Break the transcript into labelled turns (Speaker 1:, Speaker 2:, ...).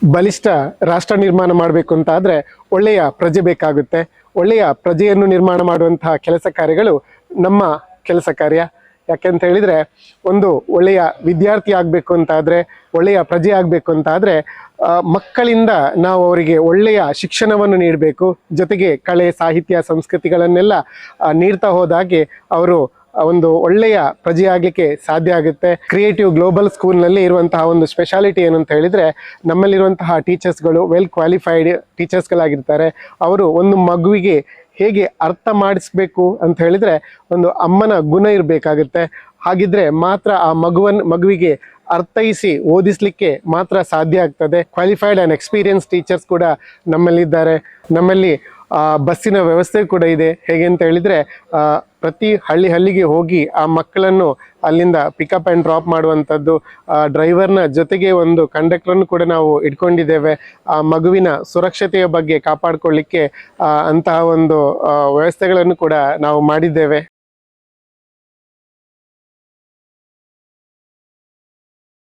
Speaker 1: ಬಲಿಷ್ಠ ರಾಷ್ಟ್ರ ನಿರ್ಮಾಣ ಮಾಡಬೇಕು ಅಂತ ಆದರೆ ಒಳ್ಳೆಯ ಪ್ರಜೆ ಬೇಕಾಗುತ್ತೆ. ಒಳ್ಳೆಯ ಪ್ರಜೆಯನ್ನು ನಿರ್ಮಾಣ ಮಾಡುವಂತಹ ಕೆಲಸ ಕಾರ್ಯಗಳು ನಮ್ಮ ಕೆಲಸ ಕಾರ್ಯ. ಯಾಕೆಂತ ಹೇಳಿದರೆ, ಒಂದು ಒಳ್ಳೆಯ ವಿದ್ಯಾರ್ಥಿ ಆಗಬೇಕು ಅಂತ ಆದರೆ, ಒಳ್ಳೆಯ ಪ್ರಜೆ ಆಗಬೇಕು ಅಂತ ಆದರೆ ಮಕ್ಕಳಿಂದ ನಾವು ಅವರಿಗೆ ಒಳ್ಳೆಯ ಶಿಕ್ಷಣವನ್ನು ನೀಡಬೇಕು. ಜೊತೆಗೆ ಕಲೆ, ಸಾಹಿತ್ಯ, ಸಂಸ್ಕೃತಿಗಳನ್ನೆಲ್ಲ ನೀಡ್ತಾ ಹೋದಾಗೆ ಅವರು ಒಂದು ಒಳ್ಳೆಯ ಪ್ರಜೆ ಆಗಲಿಕ್ಕೆ ಸಾಧ್ಯ ಆಗುತ್ತೆ. ಕ್ರಿಯೇಟಿವ್ ಗ್ಲೋಬಲ್ ಸ್ಕೂಲ್ನಲ್ಲಿ ಇರುವಂತಹ ಒಂದು ಸ್ಪೆಷಾಲಿಟಿ ಏನು ಅಂತ ಹೇಳಿದರೆ, ನಮ್ಮಲ್ಲಿರುವಂತಹ ಟೀಚರ್ಸ್ಗಳು ವೆಲ್ ಕ್ವಾಲಿಫೈಡ್ ಟೀಚರ್ಸ್ಗಳಾಗಿರ್ತಾರೆ. ಅವರು ಒಂದು ಮಗುವಿಗೆ ಹೇಗೆ ಅರ್ಥ ಮಾಡಿಸ್ಬೇಕು ಅಂತ ಹೇಳಿದರೆ ಒಂದು ಅಮ್ಮನ ಗುಣ ಇರಬೇಕಾಗುತ್ತೆ. ಹಾಗಿದ್ರೆ ಮಾತ್ರ ಆ ಮಗುವಿಗೆ ಅರ್ಥೈಸಿ ಓದಿಸ್ಲಿಕ್ಕೆ ಮಾತ್ರ ಸಾಧ್ಯ ಆಗ್ತದೆ. ಕ್ವಾಲಿಫೈಡ್ ಆ್ಯಂಡ್ ಎಕ್ಸ್ಪೀರಿಯನ್ಸ್ ಟೀಚರ್ಸ್ ಕೂಡ ನಮ್ಮಲ್ಲಿದ್ದಾರೆ. ನಮ್ಮಲ್ಲಿ ಬಸ್ಸಿನ ವ್ಯವಸ್ಥೆ ಕೂಡ ಇದೆ. ಹೇಗೆ ಅಂತ ಹೇಳಿದರೆ, ಪ್ರತಿ ಹಳ್ಳಿಗೆ ಹೋಗಿ ಆ ಮಕ್ಕಳನ್ನು ಅಲ್ಲಿಂದ ಪಿಕಪ್ ಆ್ಯಂಡ್ ಡ್ರಾಪ್ ಮಾಡುವಂಥದ್ದು, ಡ್ರೈವರ್ನ ಜೊತೆಗೆ ಒಂದು ಕಂಡಕ್ಟರನ್ನು ಕೂಡ ನಾವು ಇಟ್ಕೊಂಡಿದ್ದೇವೆ. ಆ ಮಗುವಿನ ಸುರಕ್ಷತೆಯ ಬಗ್ಗೆ ಕಾಪಾಡಿಕೊಳ್ಳಿಕ್ಕೆ ಅಂತಹ ಒಂದು ವ್ಯವಸ್ಥೆಗಳನ್ನು ಕೂಡ ನಾವು ಮಾಡಿದ್ದೇವೆ.